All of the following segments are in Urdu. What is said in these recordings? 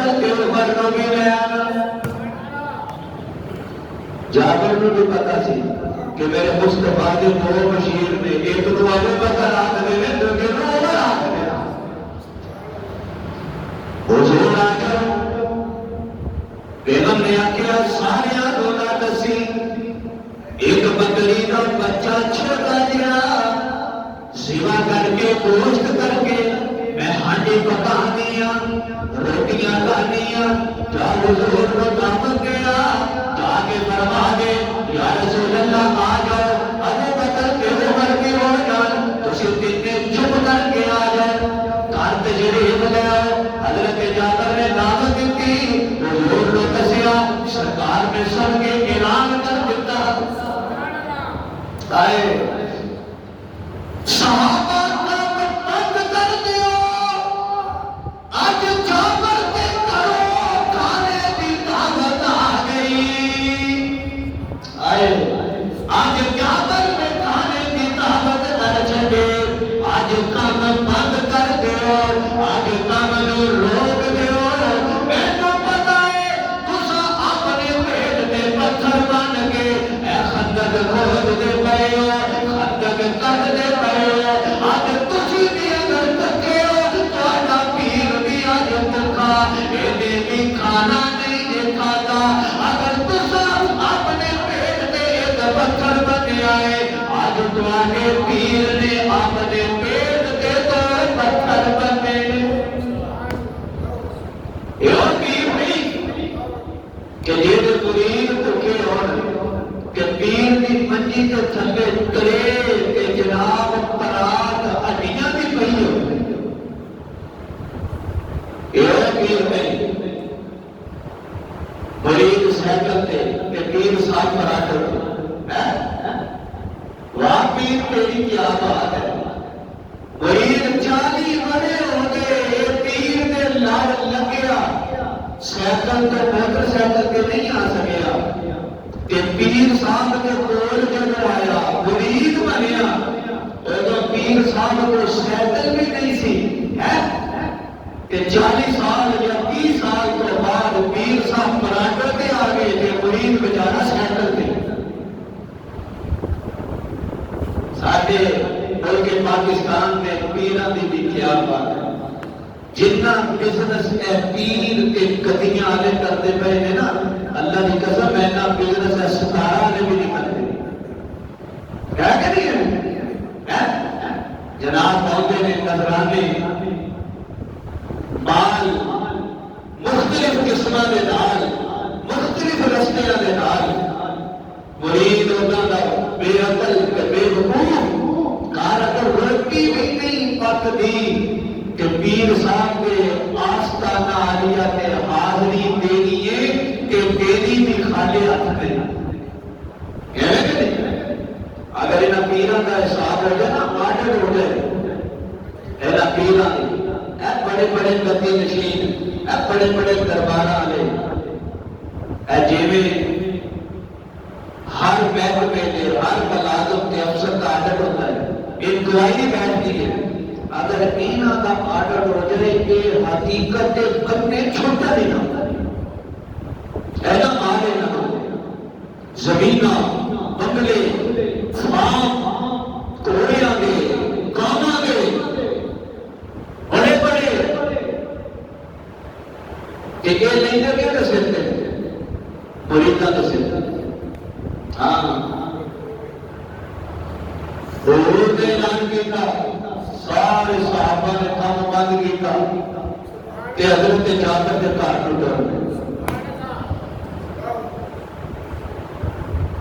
قتل کے عمر کو بھی لے آنا۔ جابر کو بھی پتا سی کہ میرے مصطفیٰ کے دو بشیر نے، ایک تو ابو بکر آخر میں دوسرے تو عمر آخر میں۔ حضور آ کر بیگم نے آکیا ساریا رونا دسی، ایک بکری کا بچہ چھوٹا دیا سوا کر کے گوشت کر کے میں ہانڈی پکا دیا روٹیاں کھانیا۔ جا حضور کو دعوت گیا، جا کے فرما دے یا رسول اللہ آ جاؤ، ابو بکر کے عمر کی ہو جان، تسی تین چھپ کر کے آ جاؤ، کار تشریف لے آؤ۔ حضرت جابر نے دعوت دی، حضور نے دسیا سرکار نے سب کے اعلان کر دیتا۔ آئے صحابہ کا بند کر دیو، آج جابر کے گھروں کھانے کی دعوت آ گئی۔ آئے آج جابر میں کھانے کی دعوت نہ چلے، آج کام بند کر دیو، آج کام نو روک دیو۔ میں تو پتا ہے تسا اپنے پیٹ میں پتھر بن کے اے خندق کھود دے پئے ہو، خندق کٹ دے پئے ہو۔ آج تسی بھی اگر تھکے ہو، تہاڈا پیر بھی آج بھوکا، اینے بھی کھانا نہیں دے کھاتا۔ اگر تسا اپنے پیٹ میں ایک پتھر بنے آئے، آج تواڈے پیر نے اپنے پیٹ دے دو پتھر بنے۔ یہ پیر نہیں کہ جیسے مرید بھوکے ہون کہ پیر دی منجی کے تھلے ترے کہ جناب پرات ہڈیاں بھی پئی ہو۔ یہ پیر نہیں مرید سائیکل تے کہ پیر ساتھ پرات واہ پیر تیری کیا بات ہے۔ مرید 40 بڑے ہو گئے، پیر دے لڑ لگیا، سائیکل تے موٹر سائیکل تے نہیں آ سکیا، کہ پیر صاحب کے کول جب آیا مرید بنیا، تو پیر صاحب کو سائیکل بھی نہیں سی کہ 40 سال یا 30 سال کے بعد پیر صاحب پراٹھے پہ آ گئے تھے، مرید بیچارہ سائیکل تھے۔ ساڈے ملک پاکستان میں پیراں دی بھی کیا بات ہے، جتنا بزنس ہے پیر کے گدیاں والے کرتے پئے نے نا، اللہ کی قسم اینا بزنس ہے ستارہ والے بھی نہیں کرتے۔ کیا کہ نہیں ہے جناب پہنچے نے نذرانے مال مختلف قسمہ دے نال، مختلف رستیاں دے نال، مرید انہاں دا بے عقل تے بے وقوف کار اگر روٹی بھی نہیں پکدی کہ پیر صاحب کے آستانہ عالیہ تے حاضری دینی ہے کہ تیری بھی خالی ہاتھ نہیں۔ کہنے کہ نہیں اگر انہاں پیراں کا حساب ہو جائے نا، آڈر ہو جائے اینا پیراں اے بڑے بڑے گدی نشین، اے بڑے بڑے درباراں والے، اے جیویں ہر محکمے میں ہر ملازم کے افسر کا آڈر ہوتا ہے، انکوائری بیٹھتی ہے، اگر انہاں کا آڈر ہو جائے کہ حقیقت بننے چھوٹا نہیں ہوتا ہے نا، مارے نہ زمینہ بنگلے فارم کوڑیاں دے کاماں دے بڑے بڑے کہ یہ نہیں دے کیا سکتے مریدہ تو سکتے۔ ہاں حضور نے اعلان کیتا، سارے صحابہ نے کام بند کیتا کہ حضرت جابر کے گھر ٹوٹ گئے۔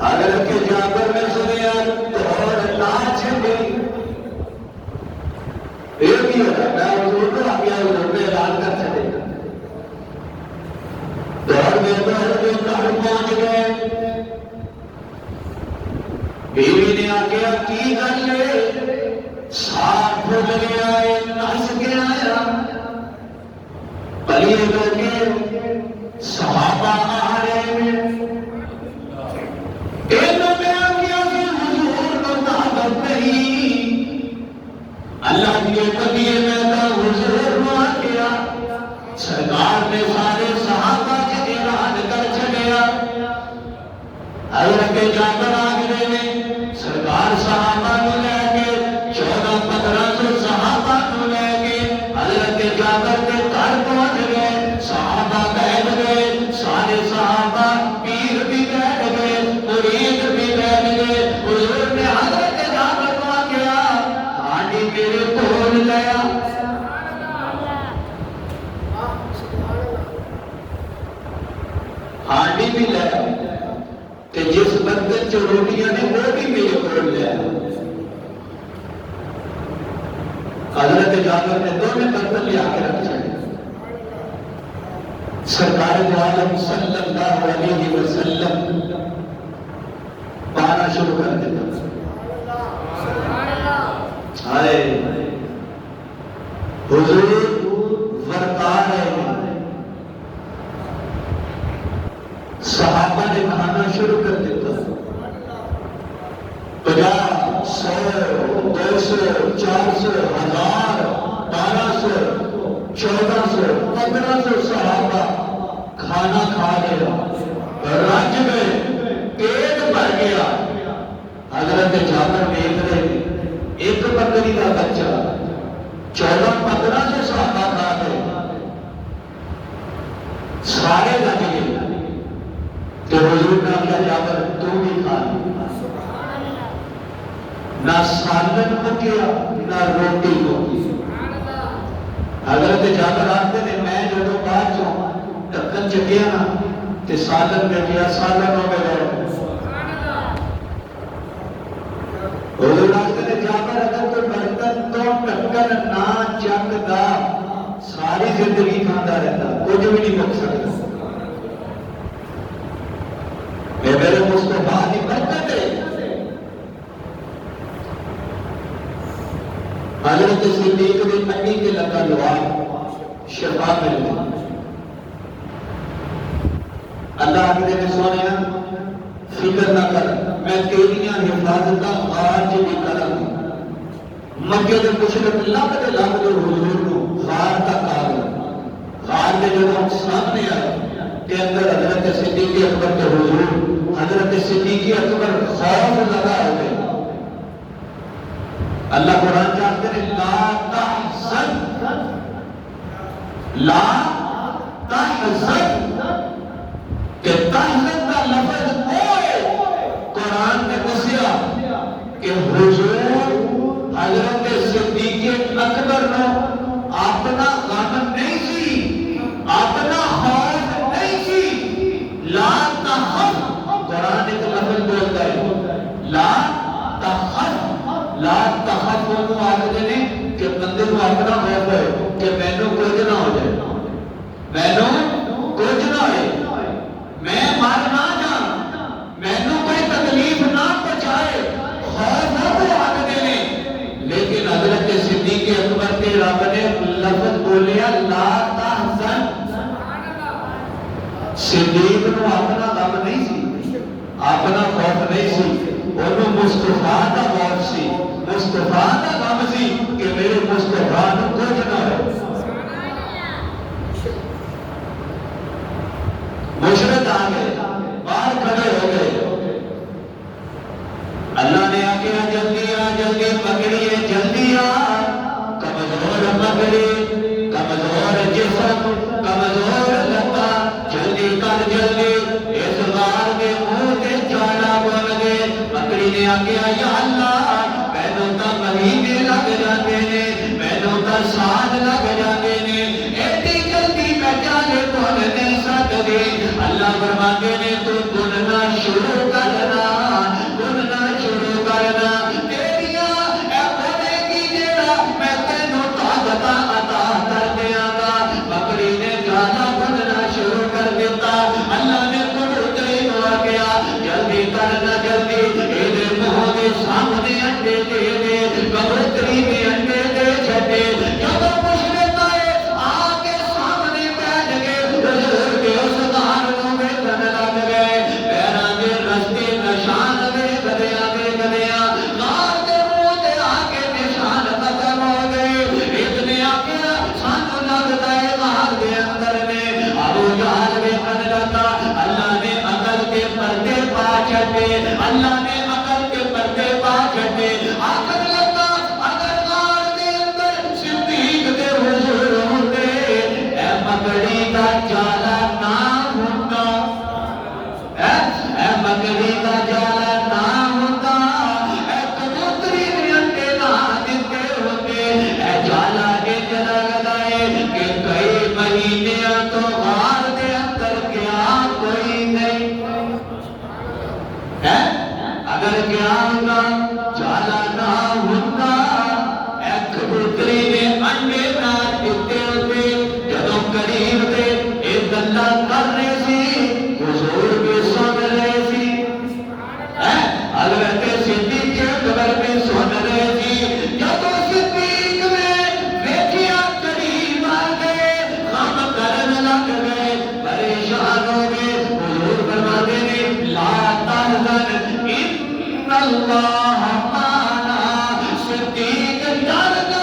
حضرت جابر نے سنیا توڑ لاش گئی، پھر بھی ہو رہا ہے حضور کو آگیا، حضور نے اعلان کر چلے دوڑ میں کے گھر پہنچ گئے۔ بیوی نے آگیا کی گل ہے، ساتھ بھول گیا ہے، نس کے آیا، بلیے لوگے صحابہ آ رہے ہیں، انہوں نے آگیا کہ حضور کو دعوت نہیں، اللہ کے بلیے میں تو حضور کو آگیا، سرکار نے ساتھ حضرت جابر کے گھر پہنچ گئے، صحابہ بیٹھ گئے، سارے صحابہ پیر بھی بیٹھ گئے، مرید بھی بیٹھ گئے۔ حضور نے حضرت جابر کو کیا ہاڈی میرے کول لیا، ہاڈی بھی لیا کہ جس برتن چ روٹیاں نے وہ بھی میرے کول لیا۔ حضرت جابر نے دونوں برتن لیا کے رکھ چھڑے۔ سرکار دو عالم صلی اللہ علیہ وسلم پانا شروع کر دیتا۔ ہائے حضور ورتا رہے ہیں، صحابہ نے کھانا شروع کر دیتا۔ 50، 100، 200، 400، 1000، 1200، 1400، 1500 صحابہ کھانا کھا لیا، رج گئے، پیٹ بھر گیا۔ حضرت جابر دیکھ رہے ہیں ایک بکری کا بچہ 1400-1500 صحابہ کھا گئے، سارے رج گئے۔ تو حضور نے کہا جابر تو بھی کھا لیا۔ نہ سالن مکیا نہ روٹی مکی۔ حضرت جابر آتے نے میں جدو بعد چوں ڈھکن چکیا نا تے سالن میں گیا، سالن ہو گئے۔ حضور آتے نے جابر اگر کوئی برتن تو ڈھکن نہ چکدا ساری زندگی کھاتا رہتا، کچھ بھی نہیں مک سکتا۔ میرے مصطفیٰ کی برکت ہے۔ حضرت صدیق نے پنی کے لگا لوا شفا مل گئی۔ اللہ کے نے سونے فکر نہ کر، میں تیریاں حفاظتاں آج بھی کروں گا۔ مکے کے مشرک لب دے حضور کو غار تک آ گئے۔ غار کے جب سامنے آئے کہ اندر حضرت صدیق اکبر کے حضور، حضرت صدیق اکبر خوف لگا ہو گئے۔ اللہ قرآن چاہتے ہیں لا تحزن، لا تحزن، کہ تحزن کا لفظ ہوئے قرآن نے دسیا کہ حضور حضرت صدیق اکبر نے اپنا غم نہیں سی، اپنا خوف نہیں سی۔ لا تخف، قرآن ایک لفظ بولتا ہے لا تخف، لا تخف وہ آگے نے کہ بندے کو اپنا خوف ہے کہ مینوں کچھ نہ ہو جائے، مینوں کچھ نہ ہوئے، میں مر نہ جاؤں، مینوں کوئی تکلیف نہ پہنچائے، خوف وہ آگے نے۔ لیکن حضرت صدیق اکبر کے رب نے لفظ بولیا لا تحزن۔ صدیق نو اپنا غم نہیں سی، اپنا خوف نہیں سی، انہوں مصطفیٰ کا غم سی، مصطفیٰ کا غم سی کہ میرے مصطفیٰ نو کچھ نہ ہو۔ مشرک آ گئے، باہر کھڑے ہو گئے۔ اللہ نے آکیا جلدی آ، جلدی پکڑیے، جلدی آ۔ کمزور پکڑی، کمزور جسم، کمزور لگا، جلدی کر جلدی، اس غار کے منہ تے جانا بول گئے۔ پکڑی نے آکیا یا اللہ مینوں تا مہینے لگ جاتے نے، مینوں تا سال لگ جاتے نے، ایڈی جلدی میں جانے بول نہیں سکتی۔ اللہ فرماتے نے تو گننا شروع کرنا، گننا شروع کرنا، تیریاں اے بنے کی جیڑا میں تینوں طاقت عطا کر دیاں گا۔ بکری نے گانا گننا شروع کر دیتا۔ اللہ نے کبوتری کو آگیا جلدی کرنا، جلدی ایدے منہ دے سامنے انڈے دے دے، کبوتری نے انڈے دے چھٹے۔ جب مشرک آئے آکے سامنے بیٹھ گئے، حضور کے اس غار کو بیٹھن لگ گئے، پیران دے رستے نشان دے گدیا دے گدیا، غار دے منہ دے آکے نشان ختم ہو گئے۔ ایک نے آکیا سانو لگتا ہے غار دے اندر نے ابو جہل بیٹھن لگا۔ اللہ نے عقل کے پردے پا چھٹے، اللہ نے عقل کے پردے پا چھٹے۔ عقل لگا اگر غار دے اندر صدیق دے حضور اللہ مانا صدیق ڈرنا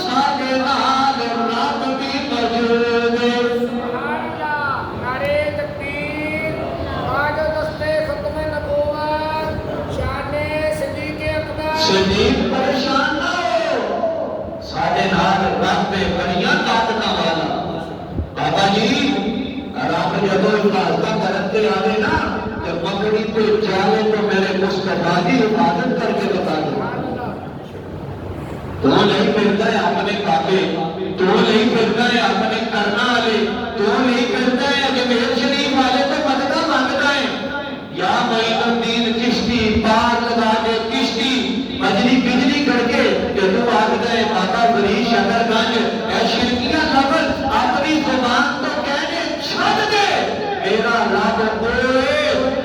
ساڈے نال رب بھی موجود ہے سبحان اللہ نعرہ تکبیر آج دستے ختم نبوت شان صدیق اکبر صدیق پریشان نہ ہو ساڈے نال رب بڑیاں طاقتاں والا بابا جی رب جدو حفاظت کرتے آئے نا کہ مکڑی پہ جالے تو میرے مصطفیٰ کی حفاظت کر کے بتا دو تو نہیں پھرتا ہے اپنے کعبے تو نہیں پھرتا ہے اپنے کرنا والے تو نہیں پھرتا ہے اجمیر شریف والے تو مددہ مانگتا ہے یا معین الدین چشتی پار لگا دے کشتی مجلی بجلی کر کے کہ تو آگتا ہے ماتا بری شکر گنج اے شرکیاں لفظ اپنی زبان تو کہنے چھڑ دے میرا رب ہوئے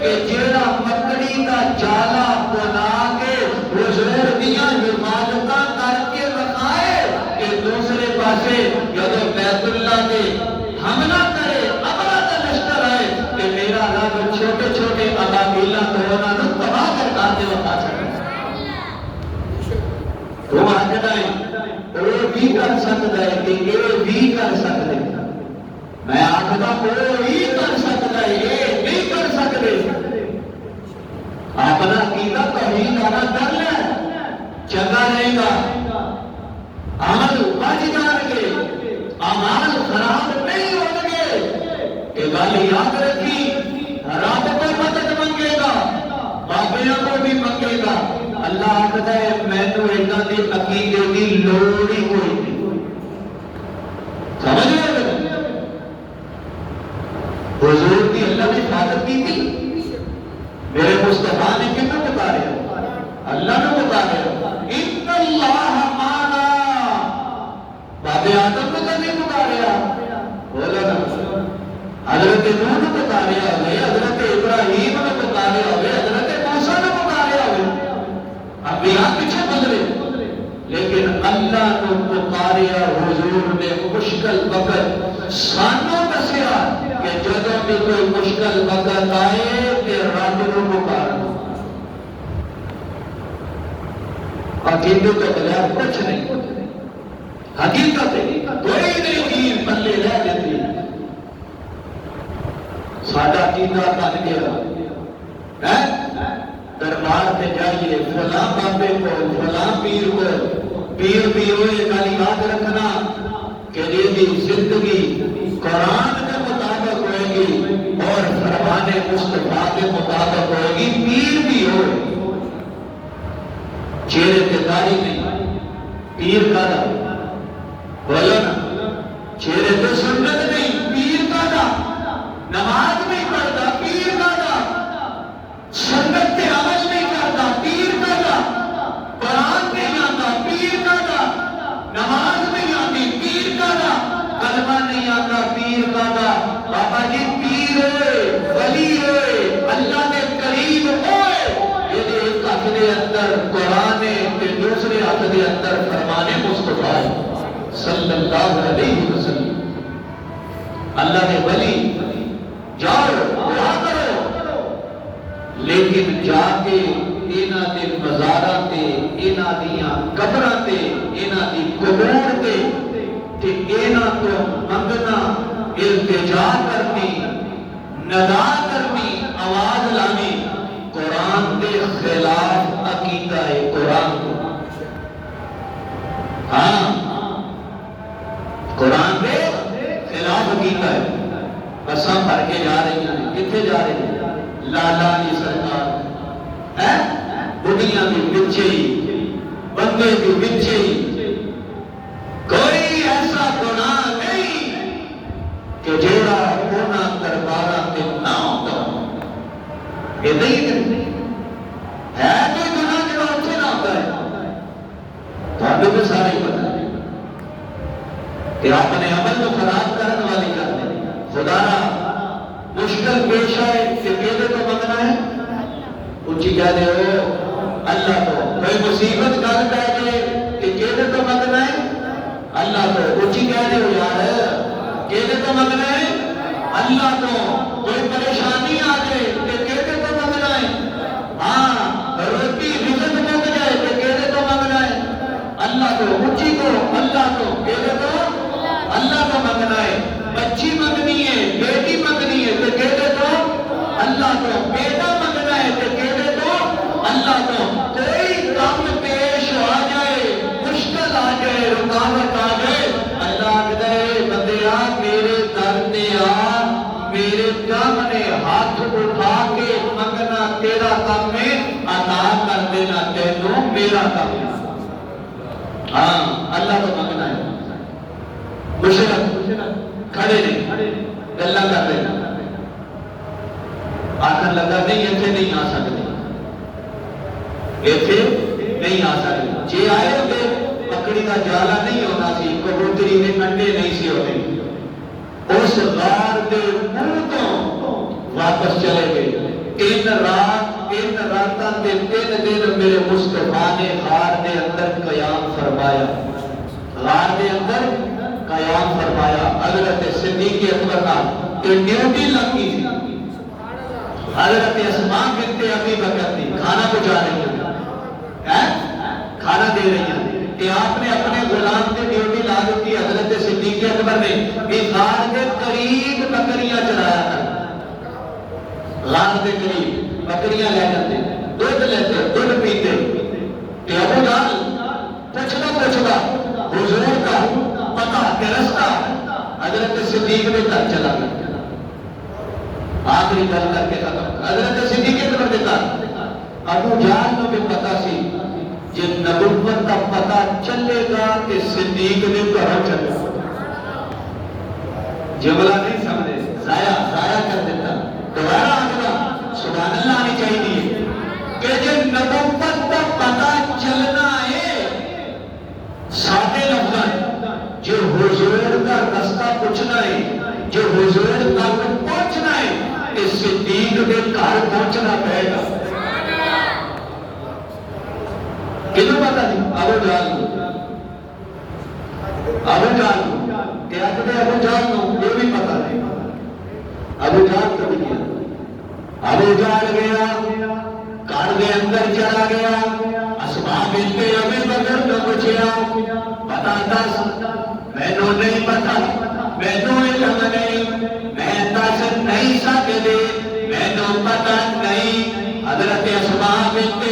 کہ جیڑا مکڑی کا جالا بنا کے حضور دیاں حفاظتاں کر کے رکھائے کہ دوسرے پاسے جب بیت اللہ کے حملہ کرے ابرا کا لشکر آئے کہ میرا رب چھوٹے چھوٹے ابابیلاں کورونا نو تباہ کر کاتے وقت سکتے تو آجدہ ہے وہ بھی کر سکتا ہے کہ یہ بھی کر سکتے میں آخدا وہ ہی کر سکتا ہے یہ نہیں کر سکتے اپنا عقیدہ توحید عمل کر لے چنگا رہے گا عمل بچ جان گے اعمال خراب نہیں ہوں گے کہ گل یاد رکھی رب کو مدد منگے گا بابیاں کو بھی منگے گا اللہ آخدا ہے میں تو ایداں دی عقیدے دی لوڑ ہی کوئی نہیں سمجھ رہے ہو حضور کی اللہ نے حفاظت کی تھی میرے مصطفیٰ نے کتنا بتا رہے ہیں اللہ نے بتا رہے ہیں ان اللہ مانا باب آدم کو تو نہیں بتا رہا بولا نا حضرت نوح نے بتا رہا ہوئے حضرت ابراہیم نے بتا رہا ہوئے حضرت موسیٰ نے بتا رہا ہوئے انبیاء پیچھے بدلے لیکن اللہ کو پکاریا حضور نے مشکل وقت سانوں دسیا کہ جدوں بھی کوئی مشکل وقت آئے کہ رب کو پکارو عقیدے تو بغیر کچھ نہیں حقیقت کوئی نہیں چیز پلے رہ جاتی ساڈا عقیدہ بن گیا دربار سے جائیے فلاں بابے کو فلاں پیر کو پیر بھی ہوئے گل یاد رکھنا کہ یہ زندگی قرآن کے مطابق ہوئے گی اور فرمان مصطفیٰ کے مطابق ہوئے گی پیر بھی ہوئے چہرے پہ داڑھی نہیں پیر کا دا بولو نا چہرے پہ سنت نہیں پیر کا دا نماز نہیں پڑھتا پیر کا دا سنت پہ عمل نہیں کرتا پیر کا دا قرآن نہیں آتا پیر کا دا نماز نہیں آتی پیر کا دا کلمہ نہیں آتا پیر کا دا بابا جی پیر ہوئے ولی ہوئے اللہ کے قریب ہوئے یہ ایک ہاتھ دے اندر قرآن ہے کہ دوسرے ہاتھ دے اندر فرمان مصطفیٰ صلی اللہ علیہ وسلم اللہ کے ولی جاؤ دعا کرو لیکن جا کے اینا دے مزارہ تے اینا دیاں قبرہ تے اینا دی قبور تے کہ اینا تو منگنا التجا کرنی ندا کرنی آواز لانی قرآن دے خلاف عقیدہ ہے قرآن کو ہاں قرآن دے خلاف عقیدہ ہے بساں بھر کے جا رہی ہیں کتنے جا رہے ہیں لالا کی سرکار ہے دنیا بھی بچے ہی بندے بھی بچے ہی کوئی ایسا گناہ نہیں کہ جیڑا کونا دربارہ کے نہ ہوتا یہ نہیں ہے کوئی گناہ جڑا اتنے نہ ہوتا ہے تو آپ کو سارے ہی پتہ ہے کہ اپنے عمل کو خراب کرنے والی کرتے خدا را مشکل پیش آئے کہ کیلے تو منگنا ہے اچھی کہہ دے ہو اللہ تو کوئی مصیبت کر دے کہ کیلے تو منگنا ہے اللہ تو اچھی کہہ دے ہو یار کیلے تو منگنا ہے اللہ تو کوئی پریشانی آ جائے کہ کیلے تو منگنا ہے ہاں روٹی میرا کام ہے. ہاں اللہ کو مانگنا ہے. مشرک کھڑے نہیں گلا کر رہے آخر لگا نہیں اتنے نہیں آ سکتے اتنے نہیں آ سکتے جی آئے ہوتے پکڑی کا جالا نہیں ہونا سی کبوتری کے انڈے نہیں سی ہوتے اس غار کے منہ تو واپس چلے گئے. تین راتاں تے 3 دن میرے مصطفیٰ نے غار دے اندر قیام فرمایا. غار دے اندر قیام فرمایا. حضرت صدیق اکبر کا ڈیوٹی لگ گئی تھی. حضرت اسماء بنت ابی بکر تھی کھانا پہنچا رہی ہیں کھانا دے رہی ہیں کہ آپ نے اپنے غلام کی ڈیوٹی لا دی. حضرت صدیق اکبر نے اس غار کے قریب بکریاں چرایا تھا. غار کے قریب بکریاں لے جاتے دودھ لیتے دودھ پیتے کہ ابو جہل پوچھنا حضور کا پتہ کہ رستہ حضرت صدیق نے گھر چلا گیا. آخری گل کر کے ختم. حضرت صدیق اکبر دیتا ابو جہل کو بھی پتا سی جب نبوت کا پتا چلے گا کہ صدیق نے گھروں چلے جملہ نہیں سمجھے ضائع کر دیتا. دوبارہ آگلا سبحان اللہ آنی چاہیے کہ جب نبوت کا پتا چلنا ہے سادے لفظ جو حضور کا رستہ پوچھنا ہے جو حضور تک پہنچنا ہے اس صدیق کے گھر پہنچنا پڑے گا. کنوں پتا نہیں ابو جہل کہ ابو جہل کو یہ بھی پتا نہیں. ابو جہل کبھی گیا ابو جہل گیا گھر کے اندر چلا گیا. اسماء بنت ابی بکر کو پوچھا پتا دس مینوں نہیں پتا مینوں علم نہیں میں دس نہیں سکتے مینوں پتا نہیں. حضرت اسماء بنت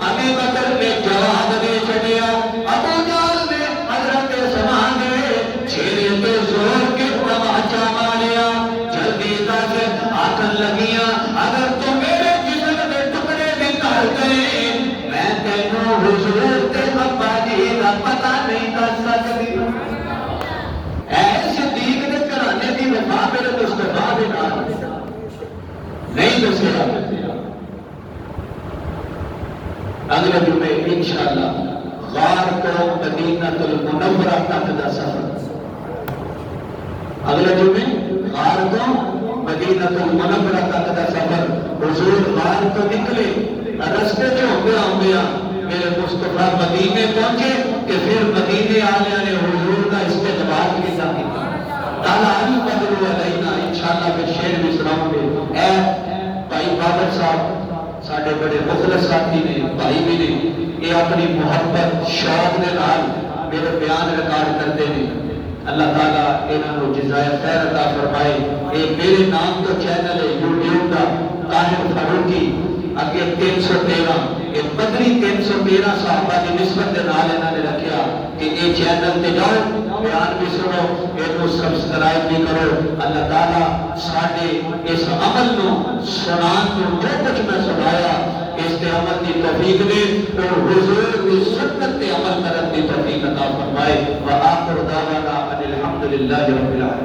ابی بکر نے جواب دے چھڑیا. ابو جہل نے حضرت اسماء کے چہرے پہ زور کے تماچا ماریا. جلدی دس آکن لگیاں اگر تو میرے جسم کے ٹکڑے بھی کر گئے میں تینوں حضور کے ابا جی کا پتا نہیں دس سکتی. صدیق نے گھرانے کی وفا میرے مصطفیٰ دے نال نہیں دسیا. اگلے جمعے انشاءاللہ غار تو مدینہ المنورہ تک دا سفر. اگلے جمعے غار تو مدینہ المنورہ تک دا سفر. حضور غار تو نکلے رستے جو ہوندیا میرے مصطفیٰ مدینے پہنچے کہ پھر مدینے آنے نے حضور کا استقبال کیتا کیا. تعالیٰ علی بدر علینا انشاءاللہ پھر شعر بھی سناؤں گے. اے بھائی بابر صاحب ساڑھے بڑے مخلص ساتھی نے بھائی بھی نے یہ اپنی محبت شوق دے نال میرے بیان ریکارڈ کرتے ہیں. اللہ تعالیٰ انہاں کو جزائے خیر عطا فرمائے. یہ میرے نام تو چینل ہے یوٹیوب کا طاہر فاروقی اگے 313 یہ بدری 313 صحابہ کی نسبت دے نال انہاں نے رکھیا کہ یہ چینل تے جاؤ بیان بھی سنو یہ سبسکرائب بھی کرو. اللہ تعالیٰ ساڑھے اس عمل نو سنان کو جو کچھ میں سنایا اس تے عمل کی توفیق دے اور حضور کی سنت تے عمل کرن کی توفیق عطا فرمائے. وآخر دعوانا ان الحمدللہ رب العالمین.